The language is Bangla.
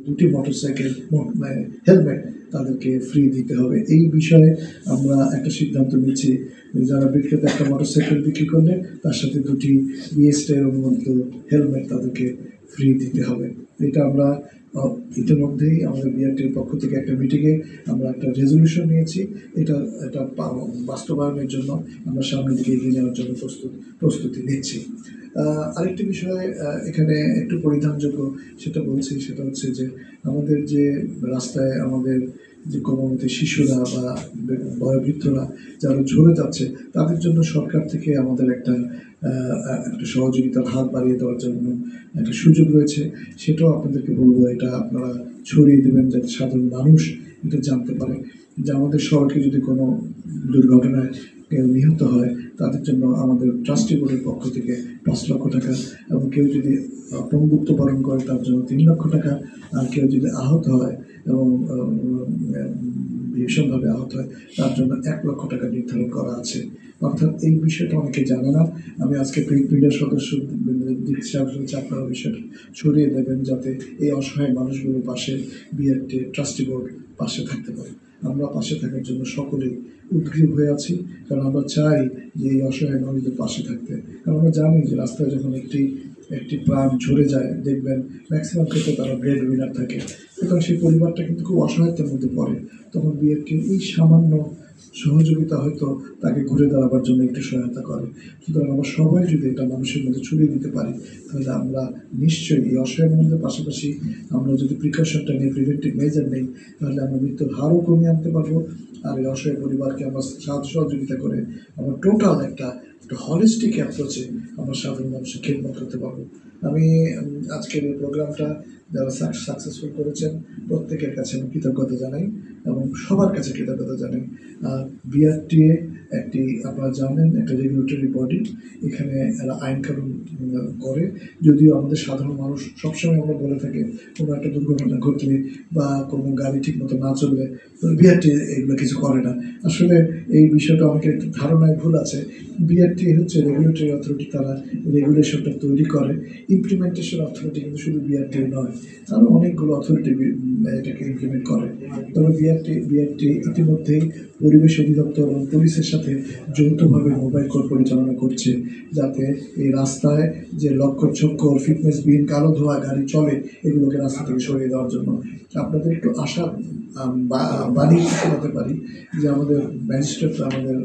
দুটি মোটরসাইকেল হেলমেট তাদেরকে ফ্রি দিতে হবে। এই বিষয়ে আমরা একটা সিদ্ধান্ত নিচ্ছি, যারা বিক্রেতা একটা মোটরসাইকেল বিক্রি করলে তার সাথে দুটি বিএসটিআই অনুমোদিত হেলমেট তাদেরকে ফ্রি দিতে হবে। এটা আমরা ইতিমধ্যেই আমাদের বিআরটির পক্ষ থেকে একটা মিটিংয়ে আমরা একটা রেজলিউশন নিয়েছি। এটা বাস্তবায়নের জন্য আমরা সামনের দিকে এগিয়ে নেওয়ার জন্য প্রস্তুতি নিচ্ছি। আরেকটি বিষয় এখানে একটু পরিধানযোগ্য সেটা বলছি, সেটা হচ্ছে যে আমাদের যে রাস্তায় আমাদের যে কোমলমতি শিশুরা বা বয়োবৃদ্ধরা যারা ঝরে যাচ্ছে তাদের জন্য সরকার থেকে আমাদের একটা সহযোগিতার হাত বাড়িয়ে দেওয়ার জন্য একটা সুযোগ রয়েছে। সেটাও আপনাদেরকে বলবো, এটা আপনারা ছড়িয়ে দেবেন যাতে সাধারণ মানুষ এটা জানতে পারে যে আমাদের সড়কে যদি কোনো দুর্ঘটনায় কেউ নিহত হয় তাদের জন্য আমাদের ট্রাস্টি বোর্ডের পক্ষ থেকে 5 লক্ষ টাকা, এবং কেউ যদি পঙ্গুত্ব বরণ করে তার জন্য 3 লক্ষ টাকা, আর কেউ যদি আহত হয় এবং ভীষণভাবে আহত হয় তার জন্য 1 লক্ষ টাকা নির্ধারণ করা আছে। অর্থাৎ এই বিষয়টা অনেকে জানে না। আমি আজকে প্রিন্ট মিডিয়ার সদস্য আপনারা বিষয়টা ছড়িয়ে দেবেন যাতে এই অসহায় মানুষগুলোর পাশে বিআরটি ট্রাস্টি বোর্ড পাশে থাকতে পারে। আমরা পাশে থাকার জন্য সকলেই উদ্গ্রীব হয়ে আছি, কারণ আমরা চাই যে এই অসহায় মানুষদের পাশে থাকতে। কারণ আমরা জানি যে রাস্তায় যখন একটি প্রাণ ঝরে যায়, দেখবেন ম্যাক্সিমাম ক্ষেত্রে তারা ব্রেড উইনার থাকে, সুতরাং সেই পরিবারটা কিন্তু খুব অসহায়তার মধ্যে পড়ে। তখন বিএনপির এই সামান্য সহযোগিতা হয়তো তাকে ঘুরে দাঁড়াবার জন্য একটু সহায়তা করে। সুতরাং আমরা সবাই যদি এটা মানুষের মধ্যে ছড়িয়ে দিতে পারি তাহলে আমরা নিশ্চয়ই এই অসহায় মানুষদের পাশাপাশি আমরা যদি প্রিকশনটা নিই, প্রিভেন্টিভ মেজার নেই, তাহলে আমরা মৃত্যুর হারও কমিয়ে আনতে পারবো। আর এই অসহায় পরিবারকে আমরা সাহায্য সহযোগিতা করে আমরা টোটাল একটা হলিস্টিক অ্যাপ্রোচে আমরা সাধারণ মানুষের খেদমত করতে পারবো। আমি আজকের এই প্রোগ্রামটা যারা সাকসেসফুল করেছেন প্রত্যেকের কাছে আমি কৃতজ্ঞতা জানাই এবং সবার কাছে কৃতজ্ঞতা জানাই। বিআরটিএ একটি, আপনারা জানেন, একটা রেগুলেটরি বডি। এখানে এরা আইন কানুন করে, যদিও আমাদের সাধারণ মানুষ সবসময় আমরা বলে থাকি কোনো একটা দুর্ঘটনা ঘটলে বা কোনো গাড়ি ঠিক মতো না চললে বিআরটি এগুলো কিছু করে না। আসলে এই বিষয়টা অনেকের একটু ধারণায় ভুল আছে। বিআরটি হচ্ছে রেগুলেটরি অথরিটি, তারা রেগুলেশনটা তৈরি করে। ইমপ্লিমেন্টেশন অথরিটি কিন্তু শুধু বিআরটি নয়, আরও অনেকগুলো অথরিটি এটাকে ইমপ্লিমেন্ট করে। তবে বিআরটি ইতিমধ্যেই পরিবেশ অধিদপ্তর এবং পুলিশের সাথে যৌথভাবে মোবাইল কোর্ট পরিচালনা করছে, যাতে এই রাস্তায় যে লক্ষ্যচক্কর ফিটনেসবিহীন কালো ধোয়া গাড়ি চলে এগুলোকে রাস্তা থেকে সরিয়ে দেওয়ার জন্য। আপনাদের একটু আশা বাড়িয়ে শোনাতে পারি যে আমাদের ম্যাজিস্ট্রেটরা আমাদের